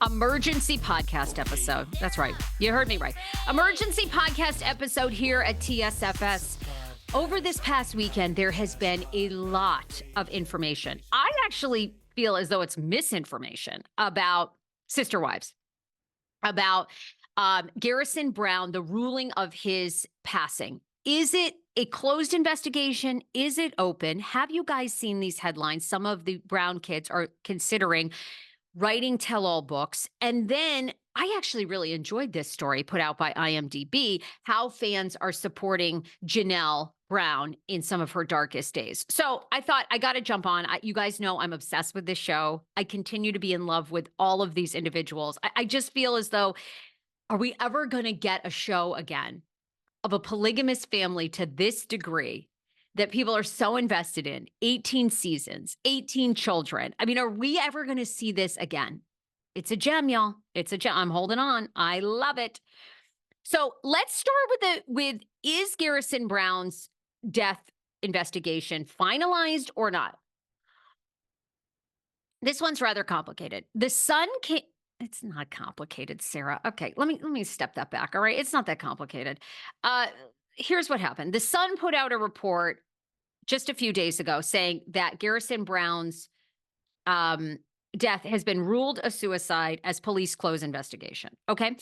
Emergency podcast episode. That's right. You heard me right. Emergency podcast episode here at TSFS. Over this past weekend, there has been a lot of information. I actually feel as though it's misinformation about sister wives, about Garrison Brown, the ruling of his passing. Is it a closed investigation? Is it open? Have you guys seen these headlines? Some of the Brown kids are considering writing tell-all books. And then I actually really enjoyed this story put out by IMDb, how fans are supporting Janelle Brown in some of her darkest days. So I thought I got to jump on. You guys know I'm obsessed with this show. I continue to be in love with all of these individuals. I just feel as though, are we ever going to get a show again of a polygamous family to this degree that people are so invested in? 18 seasons, 18 children. I mean, are we ever going to see this again? It's a gem, y'all. It's a gem. I'm holding on. I love it. So let's start with is Garrison Brown's death investigation finalized or not? This one's rather complicated. The Sun came. It's not complicated, Sarah. Okay, let me step that back. All right, it's not that complicated. Here's what happened. The Sun put out a report just a few days ago saying that Garrison Brown's death has been ruled a suicide as police close investigation. Okay.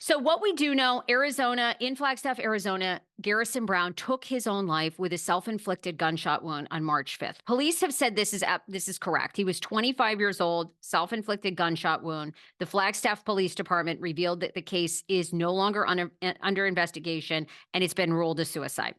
So what we do know, in Flagstaff, Arizona, Garrison Brown took his own life with a self-inflicted gunshot wound on March 5th. Police have said this is correct. He was 25 years old, self-inflicted gunshot wound. The Flagstaff Police Department revealed that the case is no longer under investigation and it's been ruled a suicide.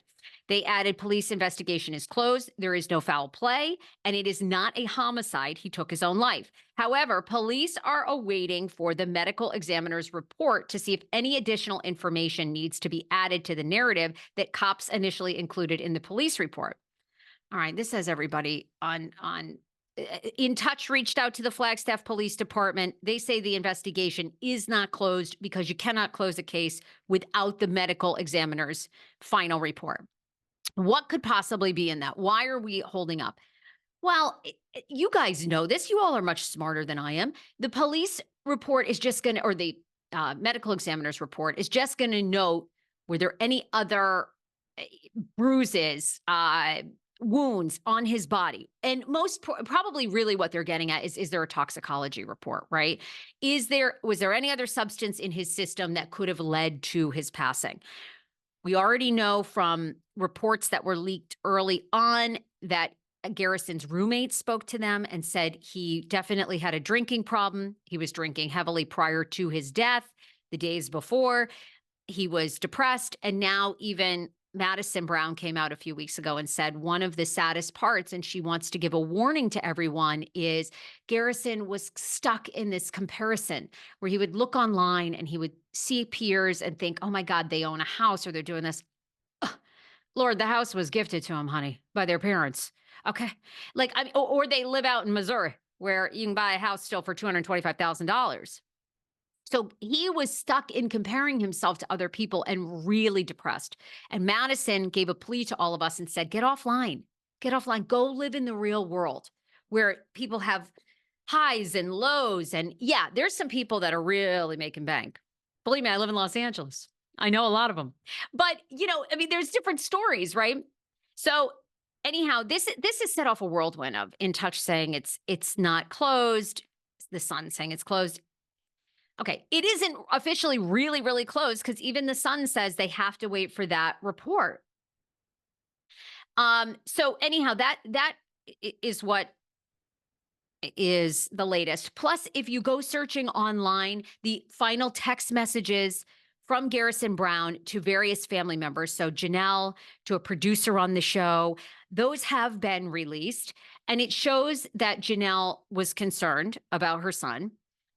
They added police investigation is closed. There is no foul play, and it is not a homicide. He took his own life. However, police are awaiting for the medical examiner's report to see if any additional information needs to be added to the narrative that cops initially included in the police report. All right, this has everybody in touch, reached out to the Flagstaff Police Department. They say the investigation is not closed because you cannot close a case without the medical examiner's final report. What could possibly be in that? Why are we holding up? Well, you guys know this. You all are much smarter than I am. The police report is just going to, or the medical examiner's report is just going to note, were there any other bruises, wounds on his body? And probably really what they're getting at is there a toxicology report, right? Was there any other substance in his system that could have led to his passing? We already know from reports that were leaked early on that Garrison's roommate spoke to them and said he definitely had a drinking problem. He was drinking heavily prior to his death. The days before, he was depressed. And now even Madison Brown came out a few weeks ago and said one of the saddest parts, and she wants to give a warning to everyone, is Garrison was stuck in this comparison where he would look online and he would see peers and think, oh my God, they own a house or they're doing this. Ugh, Lord, the house was gifted to him, honey, by their parents. Okay. Or they live out in Missouri where you can buy a house still for $225,000. So he was stuck in comparing himself to other people and really depressed. And Madison gave a plea to all of us and said, get offline, go live in the real world where people have highs and lows. And yeah, there's some people that are really making bank. Believe me, I live in Los Angeles. I know a lot of them. But, there's different stories, right? So anyhow, this has set off a whirlwind of In Touch saying it's not closed. The Sun saying it's closed. Okay, it isn't officially really, really closed because even the Sun says they have to wait for that report. So anyhow, that is what is the latest. Plus, if you go searching online, the final text messages from Garrison Brown to various family members, so Janelle to a producer on the show, those have been released. And it shows that Janelle was concerned about her son,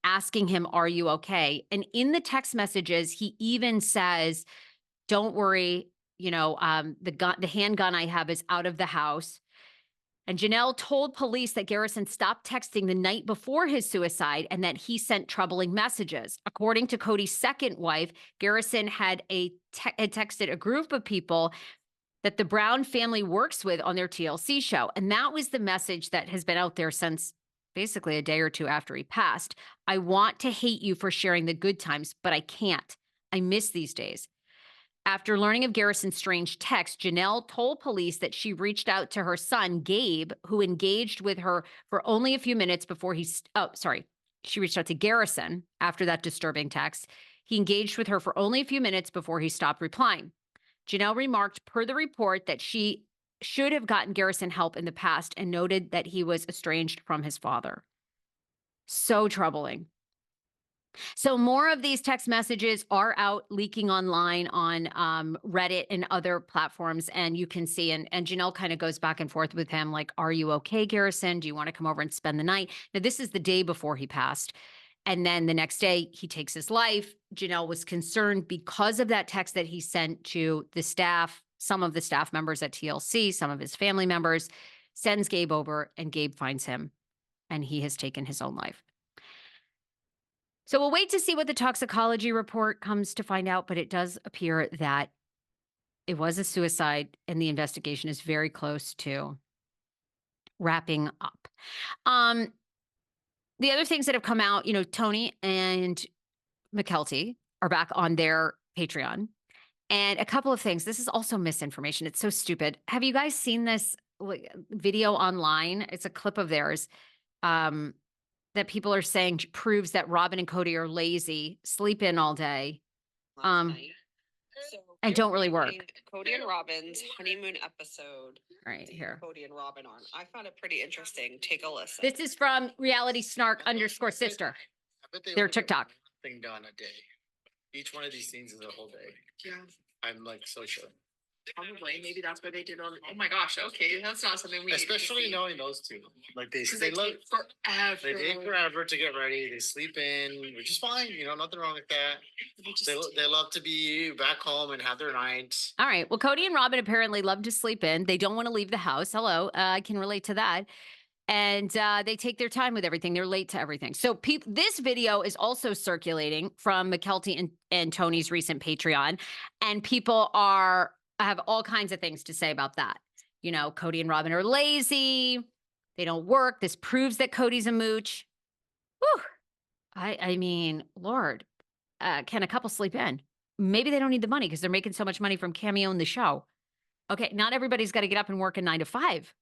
asking him, are you okay? And in the text messages, he even says, don't worry, the handgun I have is out of the house. And Janelle told police that Garrison stopped texting the night before his suicide and that he sent troubling messages. According to Cody's second wife, Garrison had texted a group of people that the Brown family works with on their TLC show. And that was the message that has been out there since basically a day or two after he passed. I want to hate you for sharing the good times, but I can't. I miss these days. After learning of Garrison's strange text, Janelle told police that she reached out to her son, Gabe, who engaged with her for only a few minutes before she reached out to Garrison after that disturbing text. He engaged with her for only a few minutes before he stopped replying. Janelle remarked, per the report, that she should have gotten Garrison help in the past and noted that he was estranged from his father. So troubling. So more of these text messages are out leaking online on Reddit and other platforms, and you can see, and Janelle kind of goes back and forth with him, like, are you okay, Garrison? Do you want to come over and spend the night? Now, this is the day before he passed. And then the next day, he takes his life. Janelle was concerned because of that text that he sent to the staff, some of the staff members at TLC, some of his family members, sends Gabe over, and Gabe finds him, and he has taken his own life. So we'll wait to see what the toxicology report comes to find out, but it does appear that it was a suicide and the investigation is very close to wrapping up. The other things that have come out, Tony and McKelty are back on their Patreon. And a couple of things. This is also misinformation. It's so stupid. Have you guys seen this video online? It's a clip of theirs. That people are saying proves that Robin and Cody are lazy, sleep in all day, and don't really work. Cody and Robin's honeymoon episode. Right here. Cody and Robin on. I found it pretty interesting. Take a listen. This is from reality snark _ sister. Their TikTok. Thing done a day. Each one of these scenes is a whole day. Yeah. I'm like so sure. Probably. Maybe that's what they did on. Oh my gosh. Okay. That's not something we especially knowing those two. Like they take look forever. They take forever to get ready. They sleep in, which is fine. Nothing wrong with that. They love to be back home and have their nights. All right. Well, Cody and Robin apparently love to sleep in. They don't want to leave the house. Hello. I can relate to that. And they take their time with everything. They're late to everything. So this video is also circulating from McKelty and Tony's recent Patreon. And people have all kinds of things to say about that. Cody and Robin are lazy. They don't work. This proves that Cody's a mooch. Whew. I mean, Lord, can a couple sleep in? Maybe they don't need the money because they're making so much money from Cameo in the show. Okay, not everybody's got to get up and work a 9 to 5.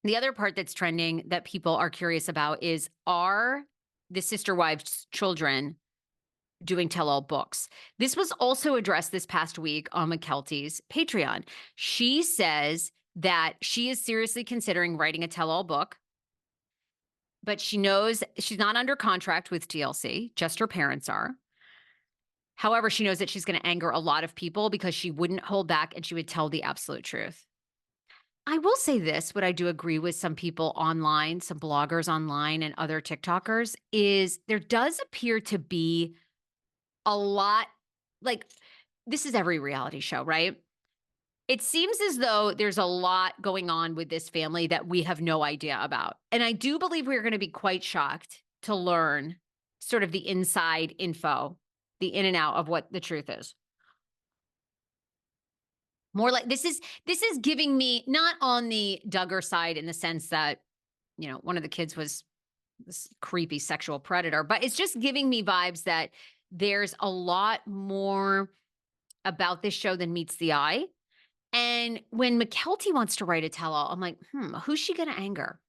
The other part that's trending that people are curious about is, are the sister wives' children doing tell-all books? This was also addressed this past week on McKelty's Patreon. She says that she is seriously considering writing a tell-all book, but she knows she's not under contract with TLC, just her parents are. However, she knows that she's going to anger a lot of people because she wouldn't hold back and she would tell the absolute truth. I will say this, what I do agree with some people online, some bloggers online and other TikTokers, is there does appear to be a lot, like, this is every reality show, right? It seems as though there's a lot going on with this family that we have no idea about. And I do believe we're going to be quite shocked to learn sort of the inside info, the in and out of what the truth is. More like this is giving me, not on the Duggar side in the sense that, one of the kids was this creepy sexual predator, but it's just giving me vibes that there's a lot more about this show than meets the eye. And when McKelty wants to write a tell-all, I'm like, who's she going to anger?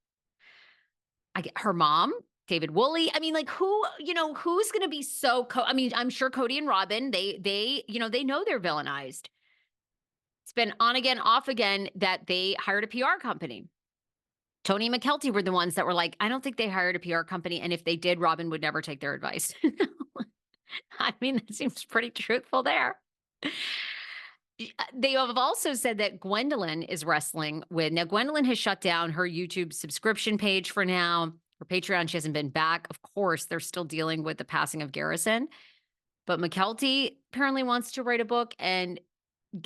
I get her mom, David Woolley. I mean, like, who's going to be so, I'm sure Cody and Robin, they know they're villainized. It's been on again, off again that they hired a PR company. Tony and McKelty were the ones that were like, I don't think they hired a PR company. And if they did, Robin would never take their advice. I mean, that seems pretty truthful there. They have also said that Gwendolyn is wrestling with, now Gwendolyn has shut down her YouTube subscription page for now. Her Patreon, she hasn't been back. Of course, they're still dealing with the passing of Garrison. But McKelty apparently wants to write a book, and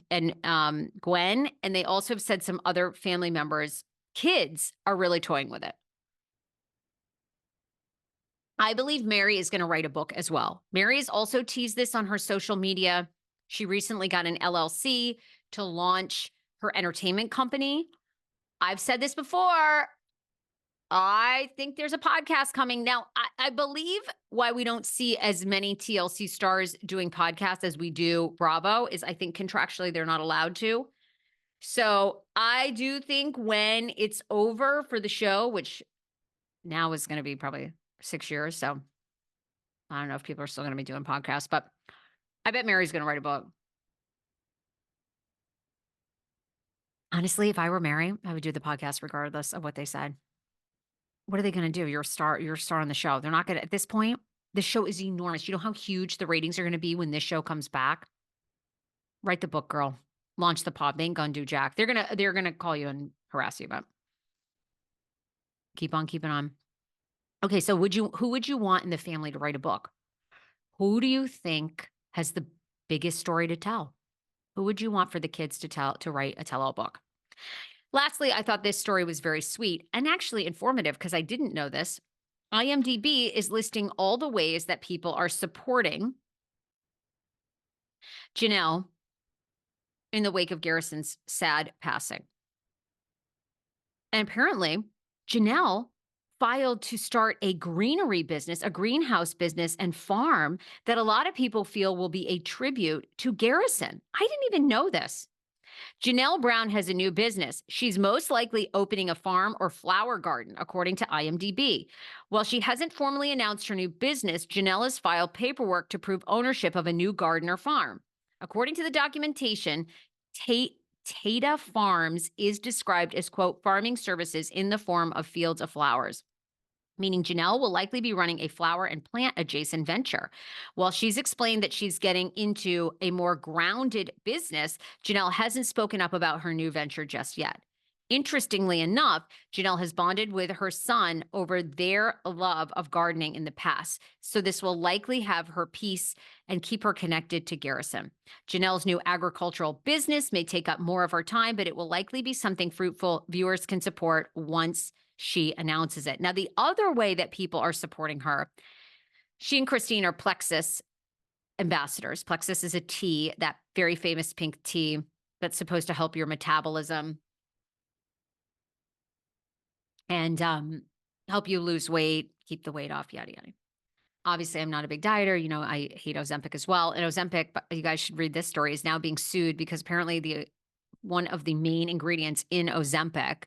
Gwen, and they also have said some other family members, kids are really toying with it. I believe Meri is going to write a book as well. Meri has also teased this on her social media. She recently got an LLC to launch her entertainment company. I've said this before. I think there's a podcast coming. Now, I believe why we don't see as many TLC stars doing podcasts as we do Bravo is I think contractually they're not allowed to. So I do think when it's over for the show, which now is going to be probably 6 years. So I don't know if people are still going to be doing podcasts, but I bet Meri's going to write a book. Honestly, if I were Meri, I would do the podcast regardless of what they said. What are they going to do? You're a star on the show. They're not going to, at this point, the show is enormous. You know how huge the ratings are going to be when this show comes back? Write the book, girl. Launch the pod. They ain't going to do jack. They're going to call you and harass you, but keep on keeping on. Okay, so who would you want in the family to write a book? Who do you think has the biggest story to tell? Who would you want for the kids to write a tell-all book? Lastly, I thought this story was very sweet and actually informative because I didn't know this. IMDb is listing all the ways that people are supporting Janelle in the wake of Garrison's sad passing. And apparently, Janelle filed to start a greenery business, a greenhouse business and farm that a lot of people feel will be a tribute to Garrison. I didn't even know this. Janelle Brown has a new business. She's most likely opening a farm or flower garden, according to IMDb. While she hasn't formally announced her new business, Janelle has filed paperwork to prove ownership of a new garden or farm. According to the documentation, Tata Farms is described as, quote, farming services in the form of fields of flowers, meaning Janelle will likely be running a flower and plant adjacent venture. While she's explained that she's getting into a more grounded business, Janelle hasn't spoken up about her new venture just yet. Interestingly enough, Janelle has bonded with her son over their love of gardening in the past. So this will likely have her peace and keep her connected to Garrison. Janelle's new agricultural business may take up more of her time, but it will likely be something fruitful viewers can support once she announces it. Now, the other way that people are supporting her, she and Christine are Plexus ambassadors. Plexus is a tea, that very famous pink tea that's supposed to help your metabolism and help you lose weight, keep the weight off, yada, yada. Obviously, I'm not a big dieter. You know, I hate Ozempic as well. And Ozempic, but you guys should read this story, is now being sued because apparently one of the main ingredients in Ozempic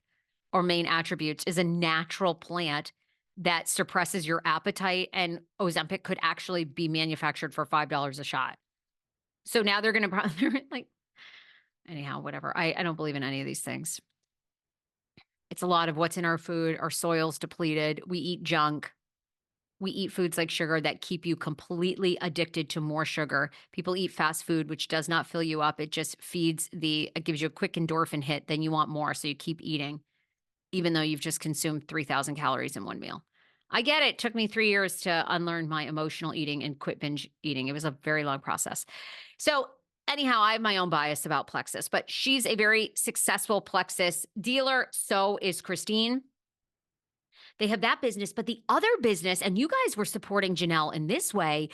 or main attributes is a natural plant that suppresses your appetite, and Ozempic could actually be manufactured for $5 a shot. So now they're going to probably like, anyhow, whatever. I don't believe in any of these things. It's a lot of what's in our food. Our soil's depleted. We eat junk. We eat foods like sugar that keep you completely addicted to more sugar. People eat fast food, which does not fill you up. It just it gives you a quick endorphin hit. Then you want more. So you keep eating, even though you've just consumed 3,000 calories in one meal. I get it. It took me 3 years to unlearn my emotional eating and quit binge eating. It was a very long process. So anyhow, I have my own bias about Plexus, but she's a very successful Plexus dealer. So is Christine. They have that business, but the other business, and you guys were supporting Janelle in this way,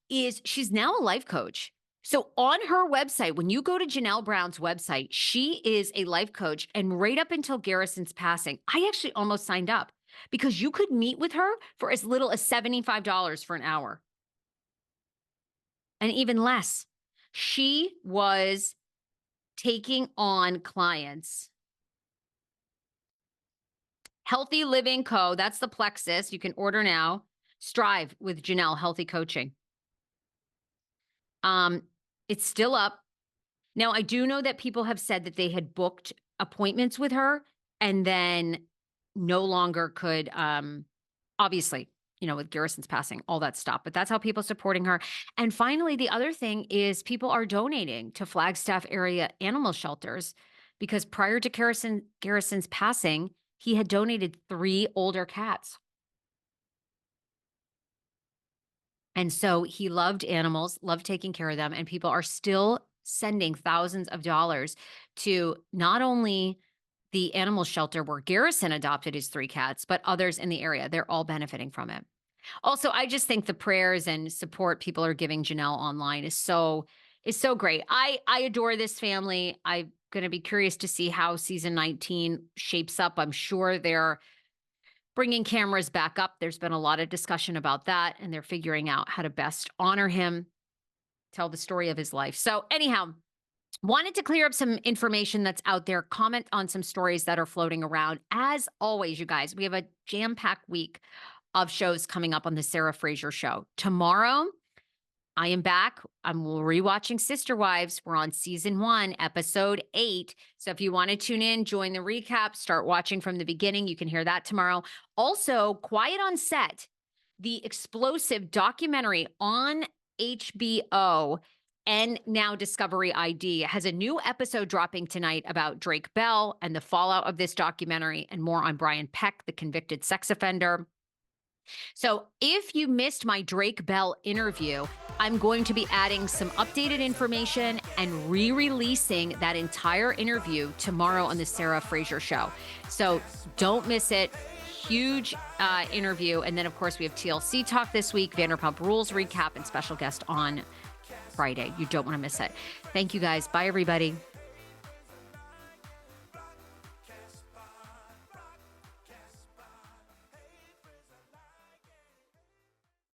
is she's now a life coach. So on her website, when you go to Janelle Brown's website, she is a life coach. And right up until Garrison's passing, I actually almost signed up because you could meet with her for as little as $75 for an hour. And even less. She was taking on clients. Healthy Living Co. That's the Plexus. You can order now. Strive with Janelle Healthy Coaching. It's still up. Now, I do know that people have said that they had booked appointments with her and then no longer could, obviously, you know, with Garrison's passing, all that stopped. But that's how people supporting her. And finally, the other thing is people are donating to Flagstaff area animal shelters because prior to Garrison's passing, he had donated 3 older cats. And so he loved animals, loved taking care of them. And people are still sending thousands of dollars to not only the animal shelter where Garrison adopted his 3 cats, but others in the area. They're all benefiting from it. Also, I just think the prayers and support people are giving Janelle online is so great. I adore this family. I'm going to be curious to see how season 19 shapes up. I'm sure they're bringing cameras back up. There's been a lot of discussion about that, and they're figuring out how to best honor him, tell the story of his life. So anyhow, wanted to clear up some information that's out there, comment on some stories that are floating around. As always, you guys, we have a jam-packed week of shows coming up on the Sarah Fraser Show. Tomorrow, I am back. I'm rewatching Sister Wives. We're on season 1, episode 8. So if you want to tune in, join the recap, start watching from the beginning. You can hear that tomorrow. Also, Quiet on Set, the explosive documentary on HBO and now Discovery ID, has a new episode dropping tonight about Drake Bell and the fallout of this documentary, and more on Brian Peck, the convicted sex offender. So if you missed my Drake Bell interview, I'm going to be adding some updated information and re-releasing that entire interview tomorrow on the Sarah Fraser Show. So don't miss it. Huge interview. And then, of course, we have TLC Talk this week, Vanderpump Rules recap, and special guest on Friday. You don't want to miss it. Thank you, guys. Bye, everybody.